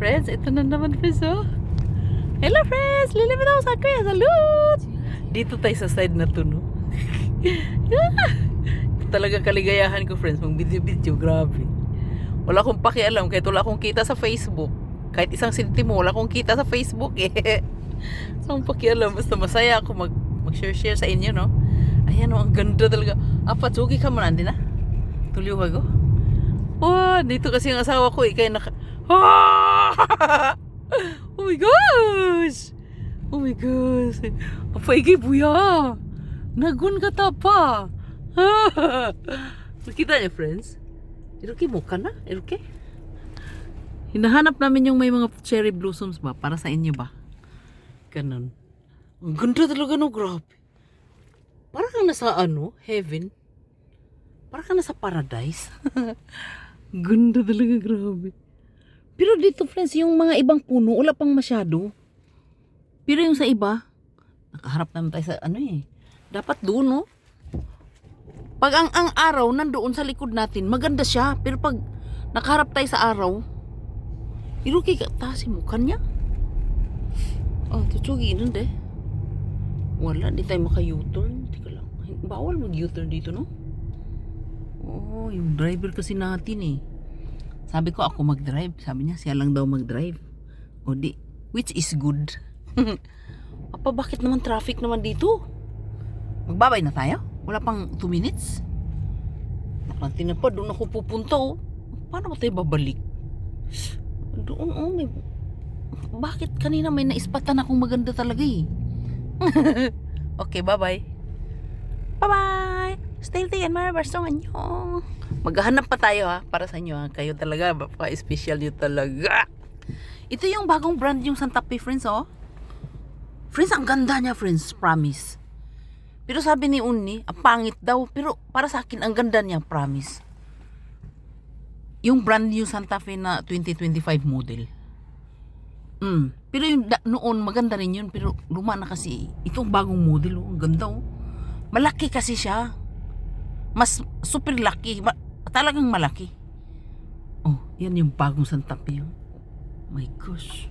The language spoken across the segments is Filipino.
Friends, ito na naman friends oh. Hello friends! Lilimit ako sa kuya. Salud! Dito tayo sa side na to, no? Ito talaga kaligayahan ko friends. Mag video-video. Grabe. Wala akong pakialam kahit wala akong kita sa Facebook. Kahit isang sentimo, wala akong kita sa Facebook eh. So, ang pakialam. Basta masaya ako mag-share sa inyo, no? Ayan oh, ang ganda talaga. Apa, tsugi ka mo na, hindi na? Tuliw ako. Oh, dito kasi ang asawa ko eh. Kaya Oh my gosh! Oh my gosh! Apa iki buya? Nagun kata pa? Nakita niyo friends? Iruki mo ka na? Iruki? Hinahanap namin yung may mga cherry blossoms ba? Para sa inyo ba? Ganun. Ang ganda talaga no, grabe. Parang kang nasa heaven. Parang kang nasa paradise. Ganda talaga, grabe. Pero dito friends, yung mga ibang puno, wala pang masyado. Pero yung sa iba, nakaharap naman tayo sa dapat doon, no? Pag ang araw nandoon sa likod natin, maganda siya. Pero pag nakaharap tayo sa araw, iruki ka tasin mo kanya. Oh, tutsugi nun de. Wala, di tayo maka-U-turn. Tika lang. Bawal mag-U-turn dito, no? Oh, yung driver kasi natin eh. Sabi ko ako mag-drive. Sabi niya siya lang daw mag-drive. O di, which is good. Apa, bakit naman traffic naman dito? Magbabay na tayo? Wala pang 2 minutes? Nakating na pa, doon ako pupunta oh. Paano ba tayo babalik? Doon may... Bakit kanina may naispatan akong maganda talaga eh? Okay, bye-bye. Bye-bye! Stay and marabarsungan nyo. Maghahanap pa tayo ha, para sa inyo ha. Kayo talaga, baka-special nyo talaga. Ito yung bagong brand yung Santa Fe friends oh. Friends, ang ganda niya friends, promise. Pero sabi ni Unni, ang pangit daw. Pero para sa akin, ang ganda niya, promise. Yung brand new Santa Fe na 2025 model. Pero yung noon, maganda rin yun. Pero luma na kasi. Itong bagong model oh, ang ganda oh. Malaki kasi siya. Mas super laki. Talagang malaki. Oh, yan yung bagong Santa Fe. Oh my gosh.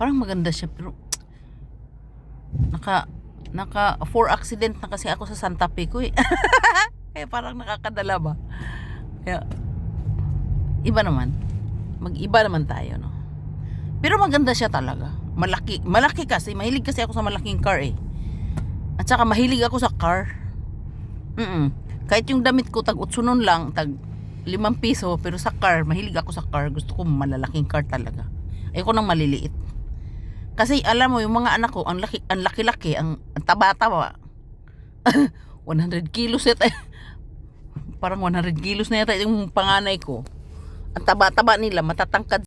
Parang maganda siya pero naka 4 accident na kasi ako sa Santa Fe ko eh. Kaya parang nakakadala ba? Kaya iba naman. Mag-iba naman tayo, no? Pero maganda siya talaga. Malaki kasi. Mahilig kasi ako sa malaking car eh. At saka mahilig ako sa car. Kahit yung damit ko tag 8 nun lang, tag 5 piso, pero sa car, mahilig ako sa car. Gusto ko malalaking car talaga. Ayoko nang maliliit. Kasi alam mo, yung mga anak ko, ang laki-laki, ang taba-taba. 100 kilos yata. Parang 100 kilos na yata yung panganay ko. Ang taba-taba nila, matatangkad